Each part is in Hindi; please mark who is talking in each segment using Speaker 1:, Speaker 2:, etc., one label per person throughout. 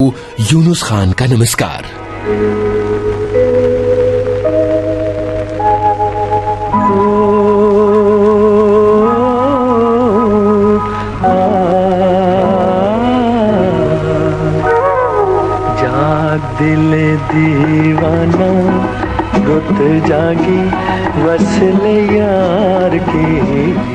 Speaker 1: यूनुस खान का नमस्कार।
Speaker 2: जाग दिल दीवाना गुत जागी वसले यार की।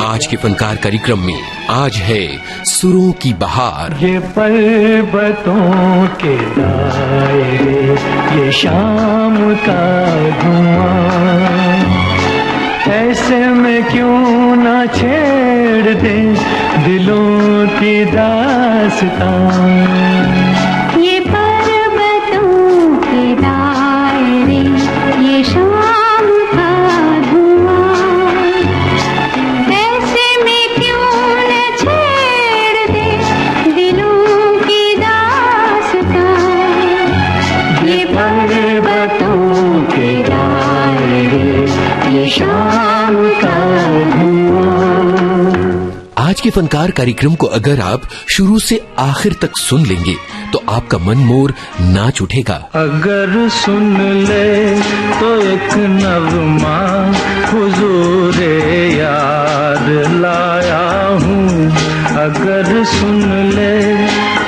Speaker 1: आज के फनकार कार्यक्रम में आज है सुरों की बहार।
Speaker 2: ये पर्वतों के दायरे, ये शाम का धुआं, ऐसे में क्यों ना छेड़ दे दिलों की दास्तां।
Speaker 3: ये पर्वतों के दायरे, ये शाम का धुआं, ऐसे में क्यों न छेड़ दे दिलों की दास्तां। ये पर्वतों के दायरे, ये शाम का धुआं।
Speaker 1: आज के फनकार कार्यक्रम को अगर आप शुरू से आखिर तक सुन लेंगे तो आपका मन मोर नाच उठेगा।
Speaker 2: अगर सुन ले तो एक नगमा हुजूरे यार लाया हूँ। अगर सुन ले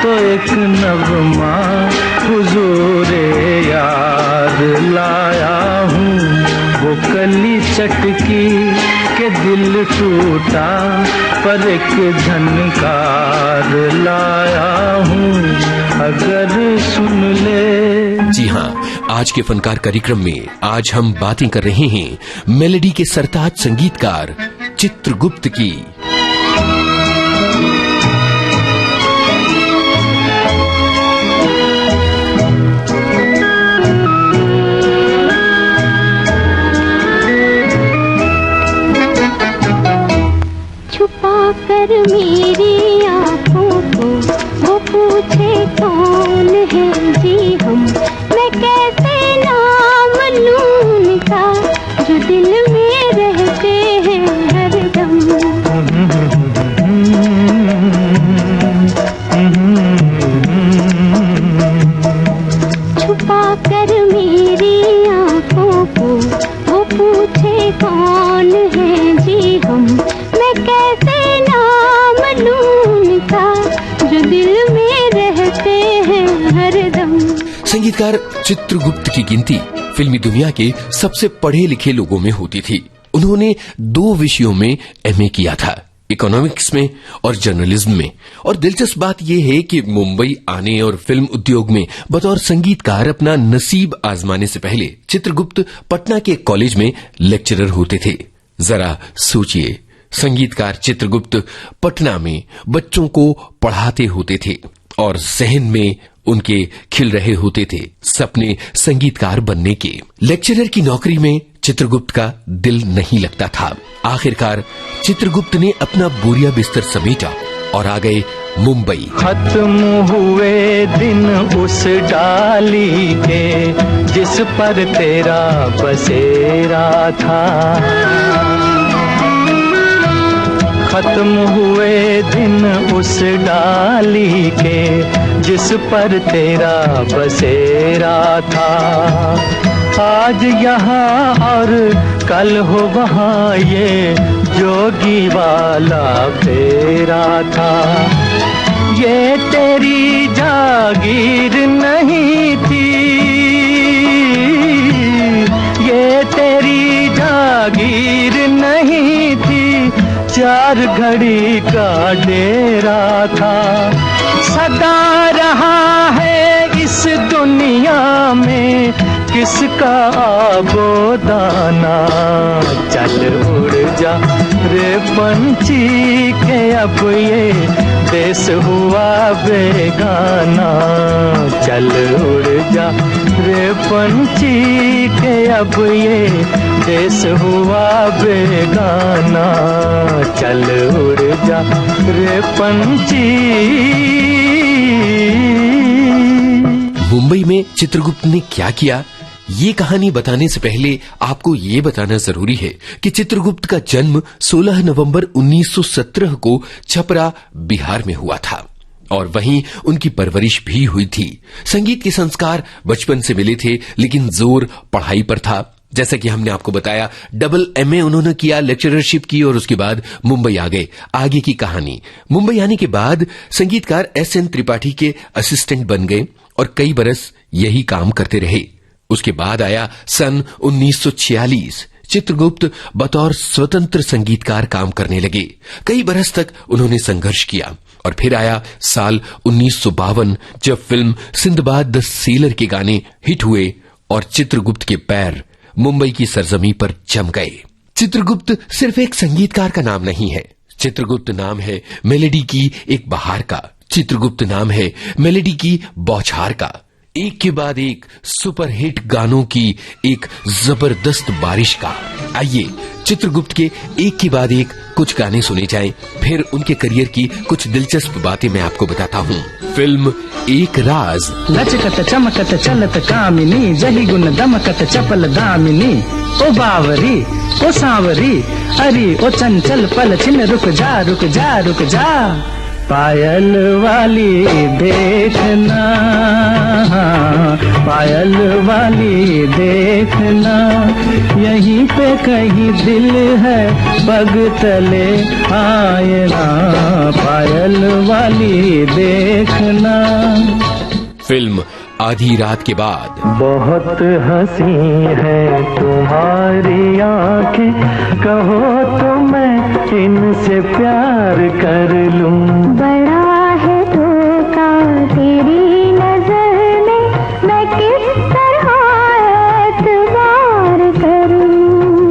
Speaker 2: तो एक नगमा हुजूरे यार लाया हूँ। वो कली चटकी के दिल टूटा पर एक झनकार लाया हूँ। अगर सुन ले।
Speaker 1: जी हाँ, आज के फनकार कार्यक्रम में आज हम बातें कर रहे हैं मेलोडी के सरताज संगीतकार चित्रगुप्त की।
Speaker 3: छुपा कर मेरी आँखों को वो पूछे कौन है जी हम। मैं कैसे नाम लूं उनका जो दिल में रहते हैं हरदम। छुपा कर मेरी आँखों को वो पूछे कौन है जी हम। मैं कैसे नाम लूं उनका जो दिल में रहते हैं हरदम।
Speaker 1: संगीतकार चित्रगुप्त की गिनती फिल्मी दुनिया के सबसे पढ़े लिखे लोगों में होती थी। उन्होंने 2 विषयों में एमए किया था, इकोनॉमिक्स में और जर्नलिज्म में। और दिलचस्प बात यह है कि मुंबई आने और फिल्म उद्योग में बतौर संगीतकार अपना नसीब आजमाने से पहले चित्रगुप्त पटना के कॉलेज में लेक्चरर होते थे। जरा सोचिए, संगीतकार चित्रगुप्त पटना में बच्चों को पढ़ाते होते थे और जहन में उनके खिल रहे होते थे सपने संगीतकार बनने के। लेक्चरर की नौकरी में चित्रगुप्त का दिल नहीं लगता था। आखिरकार चित्रगुप्त ने अपना बोरिया बिस्तर समेटा और आ गए मुंबई।
Speaker 2: खत्म हुए दिन उस डाली के जिस पर तेरा बसेरा था। खत्म हुए दिन उस डाली के जिस पर तेरा बसेरा था। आज यहाँ और कल हो वहाँ ये जोगी वाला फेरा था। ये तेरी जागीर नहीं थी, ये तेरी जागीर नहीं थी, 4 घड़ी का डेरा था। सदा रहा है इस दुनिया में किसका आबोदाना। चल उड़ जा रे पंछी के अब ये देश हुआ बेगाना। चल उड़ जा रे पंछी के अब ये देश हुआ बेगाना। चल उड़ जा रे पंछी।
Speaker 1: मुंबई में चित्रगुप्त ने क्या किया, ये कहानी बताने से पहले आपको ये बताना जरूरी है कि चित्रगुप्त का जन्म 16 नवंबर 1917 को छपरा, बिहार में हुआ था। और वहीं उनकी परवरिश भी हुई थी। संगीत के संस्कार बचपन से मिले थे, लेकिन जोर पढ़ाई पर था। जैसा कि हमने आपको बताया, डबल एमए उन्होंने किया, लेक्चररशिप की और उसके बाद मुंबई आ गए। आगे की कहानी, मुंबई आने के बाद संगीतकार एस.एन. त्रिपाठी के असिस्टेंट बन गए और कई बरस यही काम करते रहे। उसके बाद आया सन 1946। चित्रगुप्त बतौर स्वतंत्र संगीतकार काम करने लगे। कई बरस तक उन्होंने संघर्ष किया और फिर आया साल 1952, जब फिल्म सिंदबाद द सेलर के गाने हिट हुए और चित्रगुप्त के पैर मुंबई की सरजमी पर जम गए। चित्रगुप्त सिर्फ एक संगीतकार का नाम नहीं है। चित्रगुप्त नाम है मेलेडी की एक बहार का। चित्रगुप्त नाम है मेलेडी की बौछार का। एक के बाद एक सुपरहिट गानों की एक जबरदस्त बारिश का। आइए चित्रगुप्त के एक के बाद एक कुछ गाने सुने जाएं, फिर उनके करियर की कुछ दिलचस्प बातें मैं आपको बताता हूँ। फिल्म एक राज।
Speaker 2: लचकत चमकत चलत कामिनी, जही गुण दमकत चपल दामिनी, ओ बावरी ओ सांवरी, अरे ओ चंचल पल छिन, रुक जा रुक जा रुक जा, पायल वाली देखना, पायल वाली देखना, यहीं पे कहीं दिल है पग तले आयना, पायल वाली देखना।
Speaker 1: फिल्म आधी रात के बाद।
Speaker 2: बहुत हंसी है तुम्हारी आंखें, कहो तो मैं इनसे प्यार कर लूं।
Speaker 3: बड़ा है धोखा तेरी नजर में, मैं किस तरह एतबार करूं।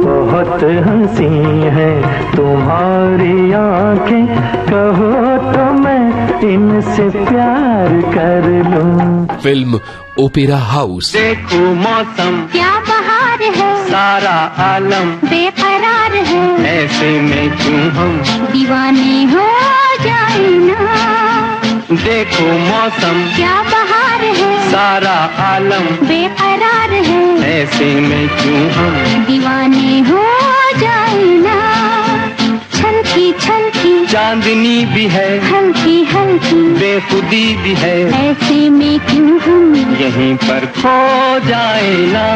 Speaker 2: बहुत हंसी है तुम्हारी आंखें, कहो तो मैं इनसे प्यार कर लूं।
Speaker 1: Film opera house.
Speaker 2: देखो मौसम
Speaker 3: क्या बहार है,
Speaker 2: सारा आलम
Speaker 3: बेकरार है,
Speaker 2: ऐसे में क्यों हम
Speaker 3: दीवाने हो जाए ना।
Speaker 2: देखो मौसम
Speaker 3: क्या बहार है,
Speaker 2: सारा आलम
Speaker 3: बेकरार है,
Speaker 2: ऐसे में क्यों हम
Speaker 3: दीवाने हो जाए ना। छलकी छलकी
Speaker 2: चांदनी भी है,
Speaker 3: हल्की हल्की
Speaker 2: बेखुदी भी है,
Speaker 3: ऐसे में क्यों हम
Speaker 2: यहीं पर खो जाए ना।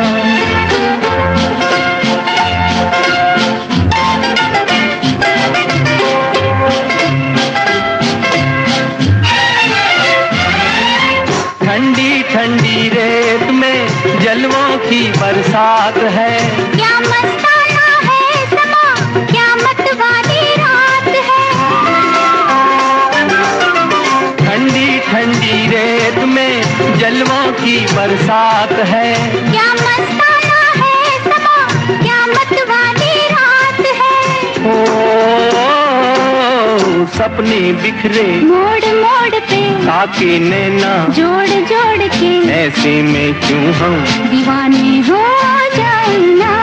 Speaker 2: ठंडी ठंडी रेत में जलवों की बरसात है,
Speaker 3: क्या मस्ताना है समा, क्या मतवाली रात है।
Speaker 2: ठंडी ठंडी रेत में जलवों की बरसात है,
Speaker 3: क्या मस्ताना है समा, क्या मतवाली रात है।
Speaker 2: ओ सपने बिखरे
Speaker 3: मोड़ मोड़ पे
Speaker 2: ताके नैना,
Speaker 3: जोड़ जोड़ के
Speaker 2: ऐसे में क्यों हम
Speaker 3: दीवाने हो जाए ना।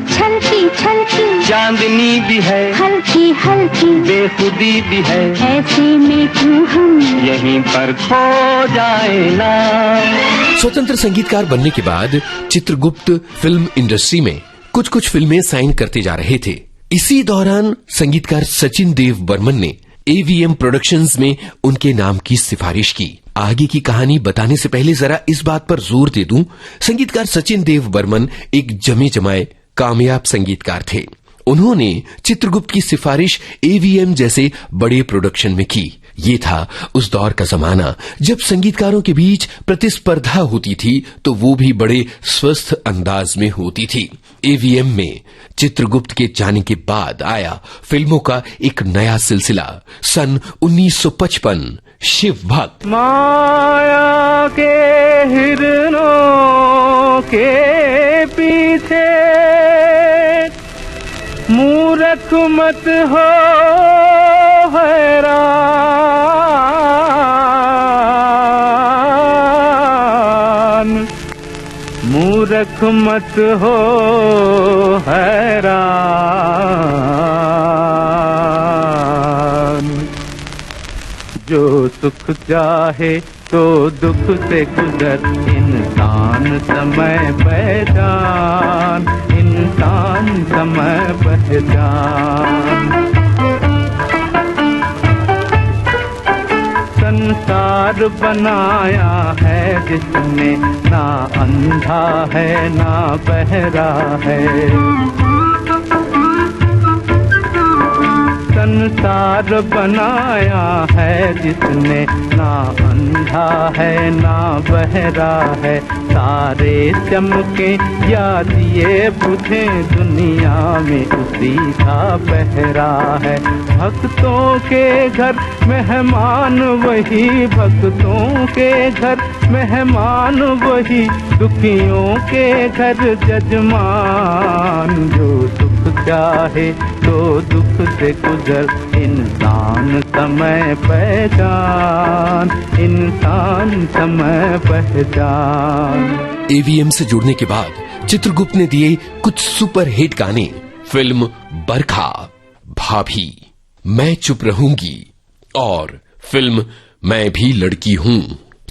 Speaker 3: छलकी छलकी
Speaker 2: चांदनी भी है,
Speaker 3: हल्की हल्की
Speaker 2: बेखुदी भी है,
Speaker 3: ऐसे में क्यों हम
Speaker 2: यहीं पर खो जाए ना।
Speaker 1: स्वतंत्र संगीतकार बनने के बाद चित्रगुप्त फिल्म इंडस्ट्री में कुछ कुछ फिल्में साइन करते जा रहे थे। इसी दौरान संगीतकार सचिन देव बर्मन ने एवीएम प्रोडक्शंस में उनके नाम की सिफारिश की। आगे की कहानी बताने से पहले जरा इस बात पर जोर दे दूं, संगीतकार सचिन देव बर्मन एक जमे जमाए कामयाब संगीतकार थे। उन्होंने चित्रगुप्त की सिफारिश एवीएम जैसे बड़े प्रोडक्शन में की। ये था उस दौर का जमाना जब संगीतकारों के बीच प्रतिस्पर्धा होती थी, तो वो भी बड़े स्वस्थ अंदाज में होती थी। एवीएम में चित्रगुप्त के जाने के बाद आया फिल्मों का एक नया सिलसिला। सन 1955 शिव भक्त।
Speaker 2: माया के हिरनों के पीछे मूर्ख मत हो हैरान, मूर्ख मत हो हैरान। जो सुख चाहे तो दुख से गुजर, इंसान समय पहचान, इंसान समय पहचान। संसार बनाया है जिसने, ना अंधा है ना बहरा है। संसार बनाया है जिसने, ना अंधा है ना बहरा है। तारे चमके या दिए बुझे, दुनिया में उसी का पहरा है। भक्तों के घर मेहमान वही, भक्तों के घर मेहमान वही, दुखियों के घर जजमान। जो सुख चाहे तो दुख से गुजर, इंसान समय पहचान, इंसान समय पहचान।
Speaker 1: एवीएम से जुड़ने के बाद चित्रगुप्त ने दिए कुछ सुपर हिट गाने। फिल्म बरखा, भाभी, मैं चुप रहूंगी और फिल्म मैं भी लड़की हूं।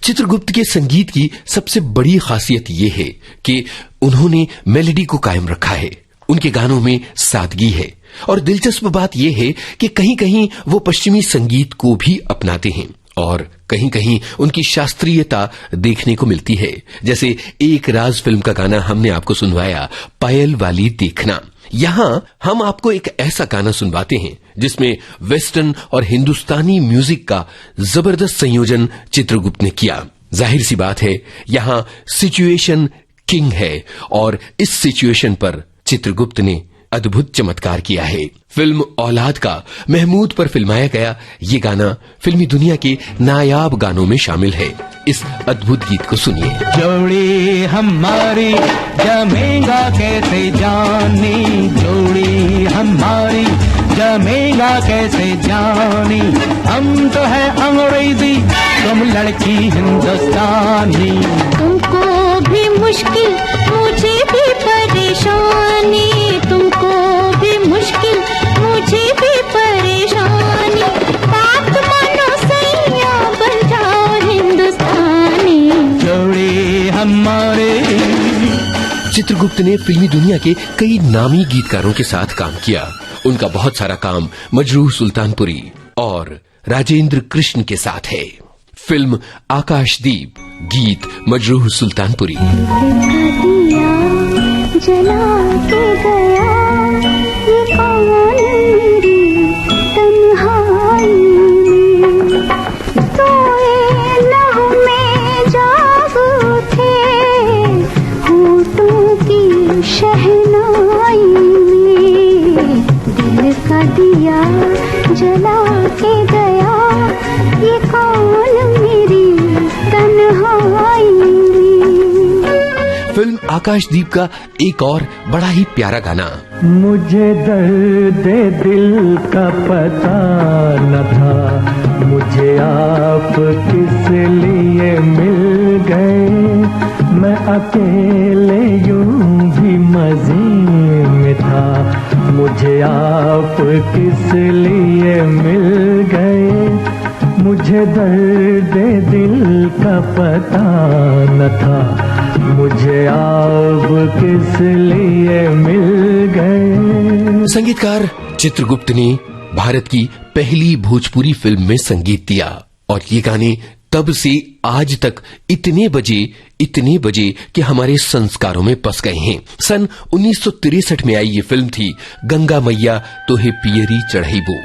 Speaker 1: चित्रगुप्त के संगीत की सबसे बड़ी खासियत यह है कि उन्होंने मेलोडी को कायम रखा है। उनके गानों में सादगी है और दिलचस्प बात यह है कि कहीं कहीं वो पश्चिमी संगीत को भी अपनाते हैं और कहीं कहीं उनकी शास्त्रीयता देखने को मिलती है। जैसे एक राज फिल्म का गाना हमने आपको सुनवाया, पायल वाली देखना। यहां हम आपको एक ऐसा गाना सुनवाते हैं जिसमें वेस्टर्न और हिंदुस्तानी म्यूजिक का जबरदस्त संयोजन चित्रगुप्त ने किया। जाहिर सी बात है यहां सिचुएशन किंग है और इस सिचुएशन पर चित्रगुप्त ने अद्भुत चमत्कार किया है। फिल्म औलाद का महमूद पर फिल्माया गया ये गाना फिल्मी दुनिया के नायाब गानों में शामिल है। इस अद्भुत गीत को सुनिए।
Speaker 2: जोड़ी हमारी जमेगा कैसे जानी, जोड़ी हमारी जमेगा कैसे जानी। हम तो है अंग्रेजी, तुम लड़की हिंदुस्तानी।
Speaker 3: तुमको भी मुश्किल, मुझे भी परेशानी। तुमको भी मुश्किल, मुझे भी परेशानी। बात मानो सैया, बन जाओ हिंदुस्तानी।
Speaker 2: जोड़ी हमारे।
Speaker 1: चित्रगुप्त ने फिल्मी दुनिया के कई नामी गीतकारों के साथ काम किया। उनका बहुत सारा काम मजरूह सुल्तानपुरी और राजेंद्र कृष्ण के साथ है। फिल्म आकाशदीप, गीत मजरूह सुल्तानपुरी।
Speaker 3: जला के गया ये कौन मेरी तन्हाई में। सोए लहू में जाग उठे, होठों की शहनाई में। दिल का दिया जला के गया ये कौन मेरी तन्हाई में।
Speaker 1: फिल्म आकाशदीप का एक और बड़ा ही प्यारा गाना।
Speaker 2: मुझे दर्द दिल का पता न था, मुझे आप किस लिए मिल गए। मैं अकेले यूं भी मजे में था, मुझे आप किस लिए मिल गए। मुझे दर्द दिल का पता न था, मुझे आप किस लिए मिल गए।
Speaker 1: संगीतकार चित्रगुप्त ने भारत की पहली भोजपुरी फिल्म में संगीत दिया और ये गाने तब से आज तक इतने बजे कि हमारे संस्कारों में बस गए हैं। सन 1963 में आई ये फिल्म थी गंगा मैया तोहे पियरी चढ़ाईबो।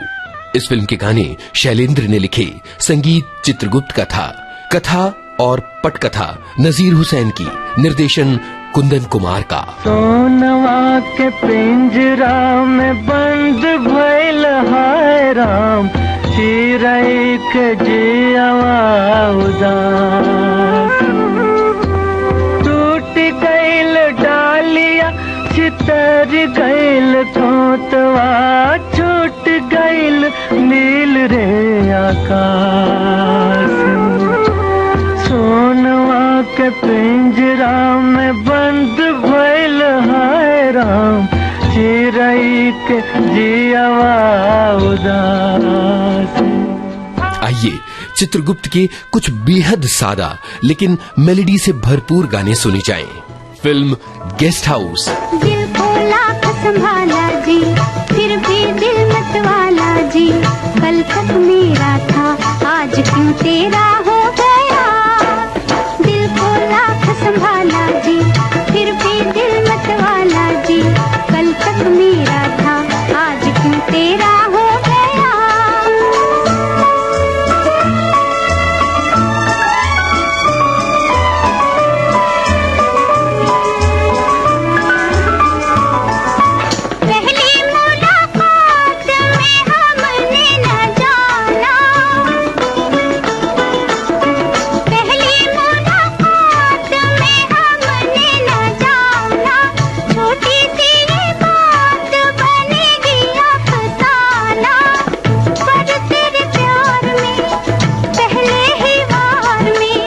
Speaker 1: इस फिल्म के गाने शैलेंद्र ने लिखे, संगीत चित्रगुप्त का था, कथा और पटकथा नजीर हुसैन की, निर्देशन कुंदन कुमार का।
Speaker 2: सोनवा के पिंजरा में बंद भइल हाय राम, चिरई के जियवा उदास। टूट गइल डालिया, चितर गइल थोतवा, छूट गइल नील रे आकाश। सोनवा के पिंजरा में बंद भइल हाय राम, चिरई के जियवा उदास।
Speaker 1: आइए चित्रगुप्त के कुछ बेहद सादा लेकिन मेलोडी से भरपूर गाने सुने जाएं। Film guest house.
Speaker 3: दिल खोला संभाला जी, फिर भी दिल मत वाला जी। कल तक मेरा था, आज आज क्यों तेरा हो गया। दिल को लाख संभाला जी, फिर भी दिल मत वाला जी। कल तक मेरा था, आज क्यों तेरा हो गया। पहली मुलाकात में हमने न जाना, पहली मुलाकात में हमने न जाना। छोटी सी ये बात बनेगी अफसाना, पर तेरे प्यार में पहले ही वार में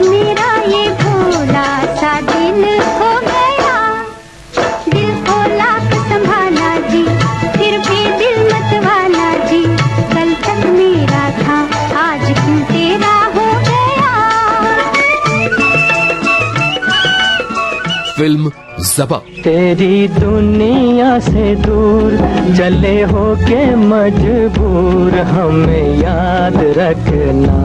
Speaker 3: मेरा ये भोला सा दिल खो गया। दिल को लाख संभाला जी, फिर भी दिल मत वाला जी। कल तक मेरा था, आज क्यों तेरा हो गया।
Speaker 1: फिल्म ज़बा।
Speaker 2: तेरी दुनिया से दूर चले हो के मजबूर हमें याद रखना।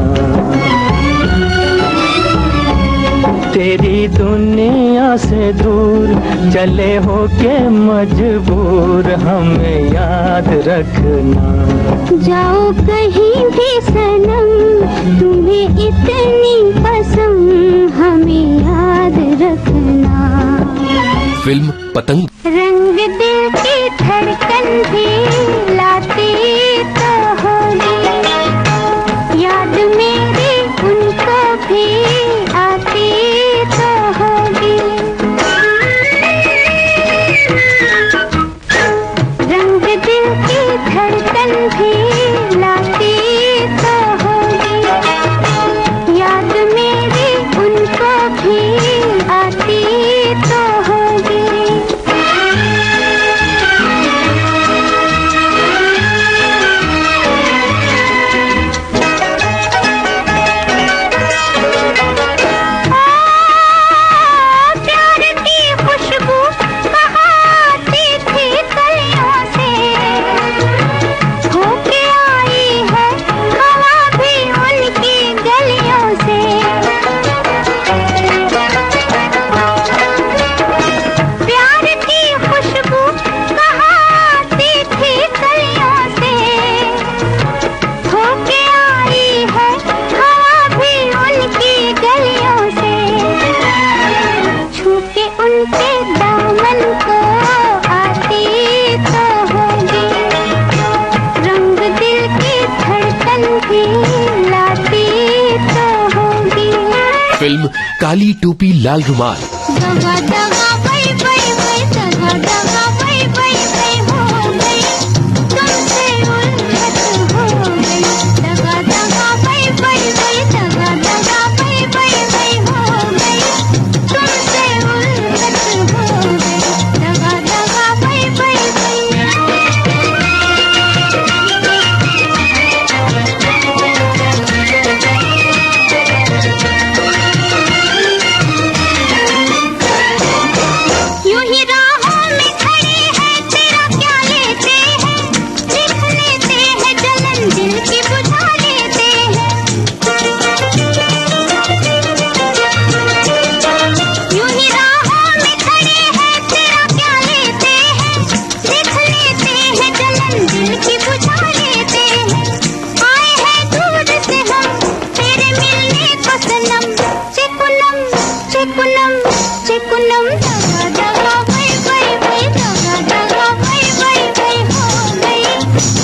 Speaker 2: तेरी दुनिया से दूर चले हो के मजबूर हमें याद रखना।
Speaker 3: जाओ कहीं भी सनम, तुम्हें इतनी पसंद हमें याद रखना।
Speaker 1: फिल्म पतंग।
Speaker 3: रंग दिल की धड़कन भी लाती तो होगी, याद मेरी उनको भी आती तो होगी। रंग दिल की धड़कन भी लाती तो होगी, याद मेरी उनको भी आती तो होगी। प्यार की खुशबू कहाँ आती थी कलियों से, होके आई है हवा भी उनकी गलियों से। प्यार की खुशबू कहाँ आती थी कलियों से, होके आई है हवा भी उनकी गलियों से। छू के उनके दामन को आती तो होगी, रंग दिल की धड़कन भी लाती तो होगी।
Speaker 1: फिल्म काली टोपी लाल रुमाल।
Speaker 3: दगा दगा बई बई बई, दगा दगा बई बई बई हो गई, तुमसे उल्फत हो गई। दगा दगा बई बई बई, दगा दगा बई बई बई हो गई, तुमसे उल्फत हो गई। दगा दगा बई बई बई। यूं ही राहों में खड़े हैं, तेरा क्या लेते हैं, लिख लेते हैं जलन दिल की बुझा लेते हैं। यूं ही राहों में खड़े हैं, तेरा क्या लेते हैं, लिख लेते हैं जलन दिल की बुझा लेते हैं। आए हैं दूर से हम तेरे मिलने को सनम, चिकुनम चिकुनम चिकुनम। दगा दगा बई बई बई, दगा दगा बई बई बई हो गई,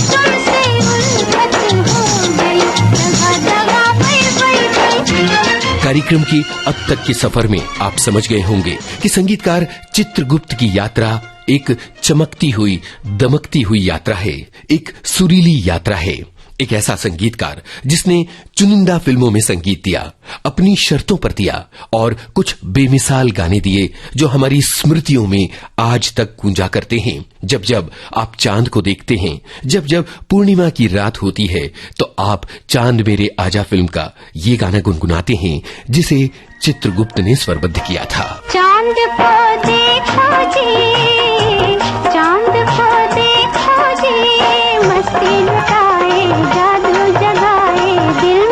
Speaker 3: तुमसे उल्फत हो गई। दगा दगा बई बई बई।
Speaker 1: कार्यक्रम के अब तक के सफर में आप समझ गए होंगे कि संगीतकार चित्रगुप्त की यात्रा एक चमकती हुई दमकती हुई यात्रा है, एक सुरीली यात्रा है। एक ऐसा संगीतकार जिसने चुनिंदा फिल्मों में संगीत दिया, अपनी शर्तों पर दिया और कुछ बेमिसाल गाने दिए जो हमारी स्मृतियों में आज तक गूंजा करते हैं। जब जब आप चांद को देखते हैं, जब जब पूर्णिमा की रात होती है, तो आप चांद मेरे आजा फिल्म का ये गाना गुनगुनाते हैं जिसे चित्रगुप्त ने स्वरबद्ध किया था।
Speaker 3: चांद को देखो जी, चांद को देखो जी, मस्ती लुटाए जादू जगाए दिल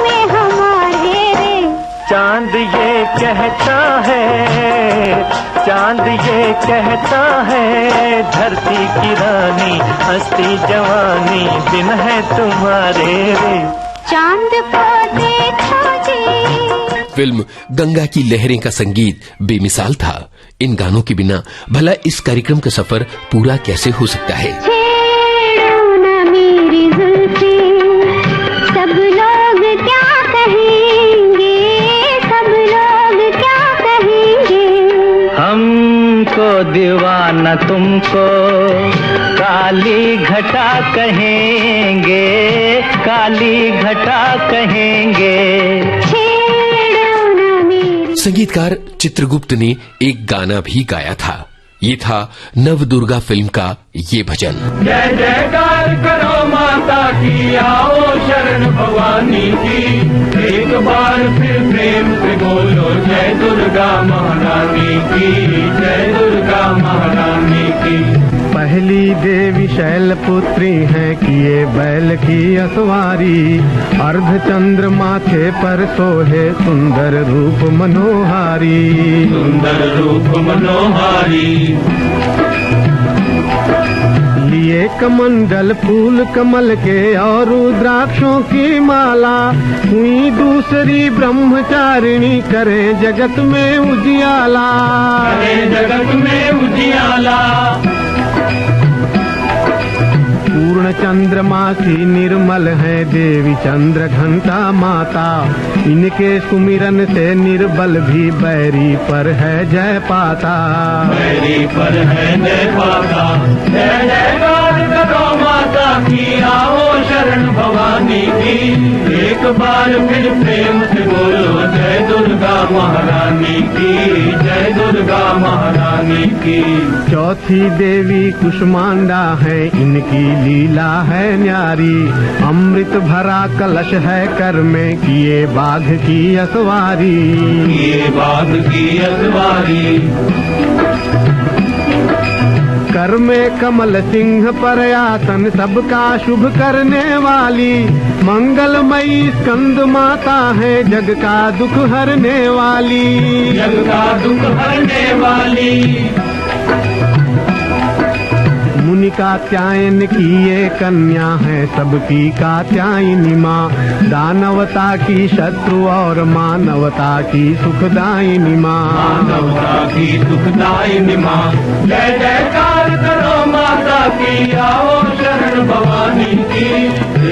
Speaker 4: कहता है, चांद ये कहता है, धरती की रानी हंसती जवानी दिन है तुम्हारे रे।
Speaker 3: चांद को देखो जी।
Speaker 1: फिल्म गंगा की लहरें का संगीत बेमिसाल था। इन गानों के बिना भला इस कार्यक्रम का सफर पूरा कैसे हो सकता है।
Speaker 3: छेड़ो ना मेरी जुल्फी, सब लोग क्या कहेंगे, सब लोग क्या कहेंगे।
Speaker 2: हमको दीवाना तुमको काली घटा कहेंगे, काली घटा कहेंगे।
Speaker 1: संगीतकार चित्रगुप्त ने एक गाना भी गाया था। ये था नवदुर्गा फिल्म का ये भजन।
Speaker 5: जय जयकार करो माता की, आओ शरण भवानी की, एक बार फिर प्रेम से बोलो जय दुर्गा महारानी की, जय दुर्गा महारानी की।
Speaker 6: पहली देवी शैलपुत्री है किए बैल की असवारी, अर्धचंद्र माथे पर सोहे सुंदर रूप मनोहारी,
Speaker 5: सुंदर रूप मनोहारी।
Speaker 6: लिए कमंडल फूल कमल के और रुद्राक्षों की माला, हुई दूसरी ब्रह्मचारिणी करे जगत में उजियाला,
Speaker 5: करे जगत में उजियाला।
Speaker 6: पूर्ण चंद्रमासी निर्मल है देवी चंद्र घंटा माता, इनके सुमिरन से निर्बल भी बैरी पर है जय पाता,
Speaker 5: बैरी पर है जय पाता। जय जयकार करो माता की, आओ शरण भवानी की, एक बार फिर प्रेम से बोलो जय दुर्गा महारानी की, जय दुर्गा महारानी की।
Speaker 6: चौथी देवी कुष्मांडा है इनकी लीला है न्यारी, अमृत भरा कलश है कर में किए बाघ की असवारी,
Speaker 5: ये बाघ की असवारी।
Speaker 6: कर में कमल सिंह पर आसन सबका शुभ करने वाली, मंगलमयी स्कंद माता है जग का दुख हरने वाली,
Speaker 5: जग का दुख हरने वाली।
Speaker 6: मुनि कात्यायन की ये कन्या है सबकी कात्यायनी माँ, दानवता की शत्रु और मानवता की सुखदायिनी माँ,
Speaker 5: मानवता की सुखदायिनी माँ। जय जयकार करो माता की, आओ शरण भवानी की,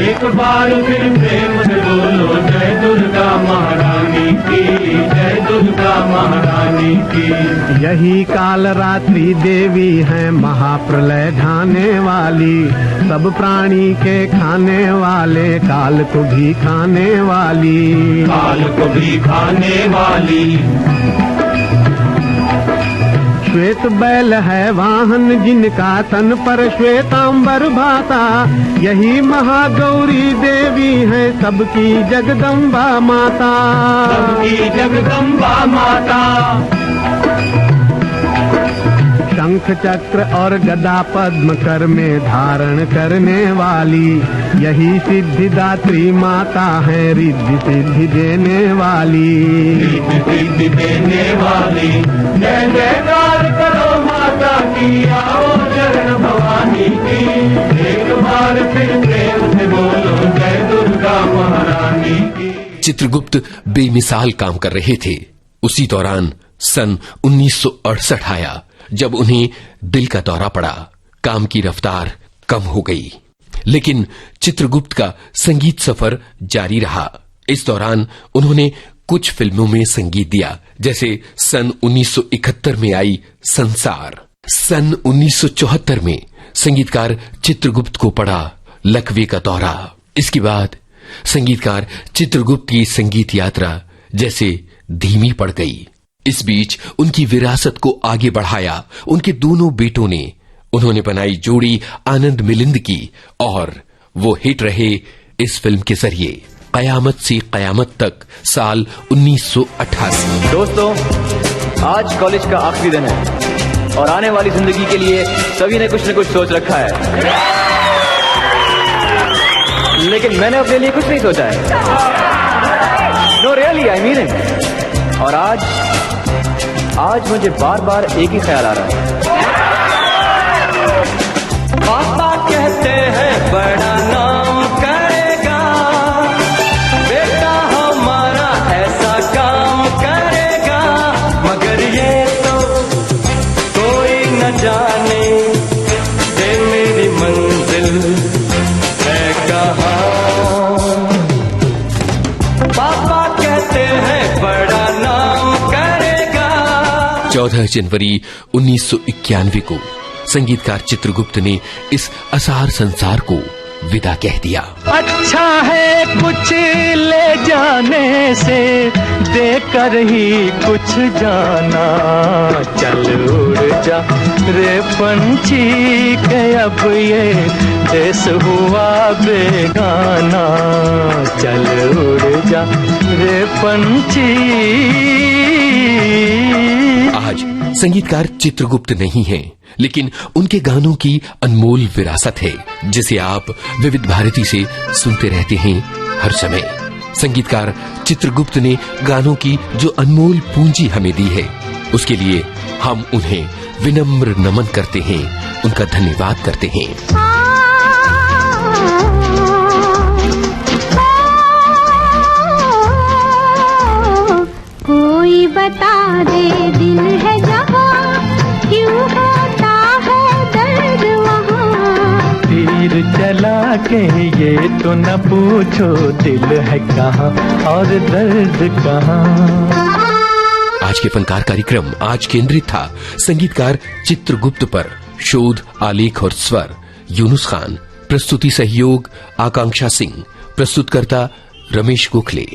Speaker 5: एक बार फिर प्रेम से बोलो जय दुर्गा महारानी की, जय दुर्गा महारानी की।
Speaker 6: यही काल रात्रि देवी है महाप्रलय ढाने वाली, सब प्राणी के खाने वाले काल को भी खाने वाली,
Speaker 5: काल को भी खाने वाली।
Speaker 6: श्वेत बैल है वाहन जिनका तन पर श्वेतांबर भाता, यही महागौरी देवी है सबकी जगदम्बा माता,
Speaker 5: सबकी जगदम्बा माता।
Speaker 6: शंख चक्र और गदा पद्म कर में धारण करने वाली, यही सिद्धिदात्री माता है रिद्धि सिद्धि देने वाली,
Speaker 5: रिद्धि सिद्धि देने वाली। जय जयकार करो माता की, आओ शरण भवानी की, एक बार फिर प्रेम से बोलो जय दुर्गा महारानी की।
Speaker 1: चित्रगुप्त बेमिसाल काम कर रहे थे। उसी दौरान सन 1968 आया जब उन्हें दिल का दौरा पड़ा, काम की रफ्तार कम हो गई, लेकिन चित्रगुप्त का संगीत सफर जारी रहा। इस दौरान उन्होंने कुछ फिल्मों में संगीत दिया, जैसे सन 1971 में आई संसार। सन 1974 में संगीतकार चित्रगुप्त को पड़ा लकवे का दौरा। इसके बाद संगीतकार चित्रगुप्त की संगीत यात्रा जैसे धीमी पड़ गई। इस बीच उनकी विरासत को आगे बढ़ाया उनके दोनों बेटों ने। उन्होंने बनाई जोड़ी आनंद मिलिंद की और वो हिट रहे इस फिल्म के जरिए कयामत से कयामत तक साल 1988।
Speaker 7: दोस्तों, आज कॉलेज का आखिरी दिन है और आने वाली जिंदगी के लिए सभी ने कुछ न कुछ सोच रखा है, लेकिन मैंने अपने लिए कुछ नहीं सोचा है। No really, I mean it. और आज मुझे बार बार एक ही ख्याल आ रहा है।
Speaker 5: पापा कहते हैं बड़ा नाम करेगा, बेटा हमारा ऐसा काम करेगा, मगर ये तो कोई न जाने ये मेरी मंजिल है कहाँ। पापा कहते हैं बड़ा नाम करेगा।
Speaker 1: 14 जनवरी 1991 को संगीतकार चित्रगुप्त ने इस असार संसार को विदा कह दिया।
Speaker 4: अच्छा है कुछ ले जाने से देकर ही कुछ जाना, चल उड़ जा रे पंछी के अब ये देश हुआ बेगाना, चल उड़ जा रे पंछी।
Speaker 1: आज संगीतकार चित्रगुप्त नहीं हैं, लेकिन उनके गानों की अनमोल विरासत है जिसे आप विविध भारती से सुनते रहते हैं हर समय। संगीतकार चित्रगुप्त ने गानों की जो अनमोल पूंजी हमें दी है, उसके लिए हम उन्हें विनम्र नमन करते हैं, उनका धन्यवाद करते हैं।
Speaker 3: कोई बता दे दिल है जहाँ, क्यों होता है दर्द वहाँ।
Speaker 4: तीर चला के ये तो न पूछो दिल है कहाँ और दर्द कहाँ।
Speaker 1: आज के फनकार कार्यक्रम आज केंद्रित था संगीतकार चित्रगुप्त पर। शोध, आलेख और स्वर यूनुस खान, प्रस्तुति सहयोग आकांक्षा सिंह, प्रस्तुतकर्ता रमेश गोखले।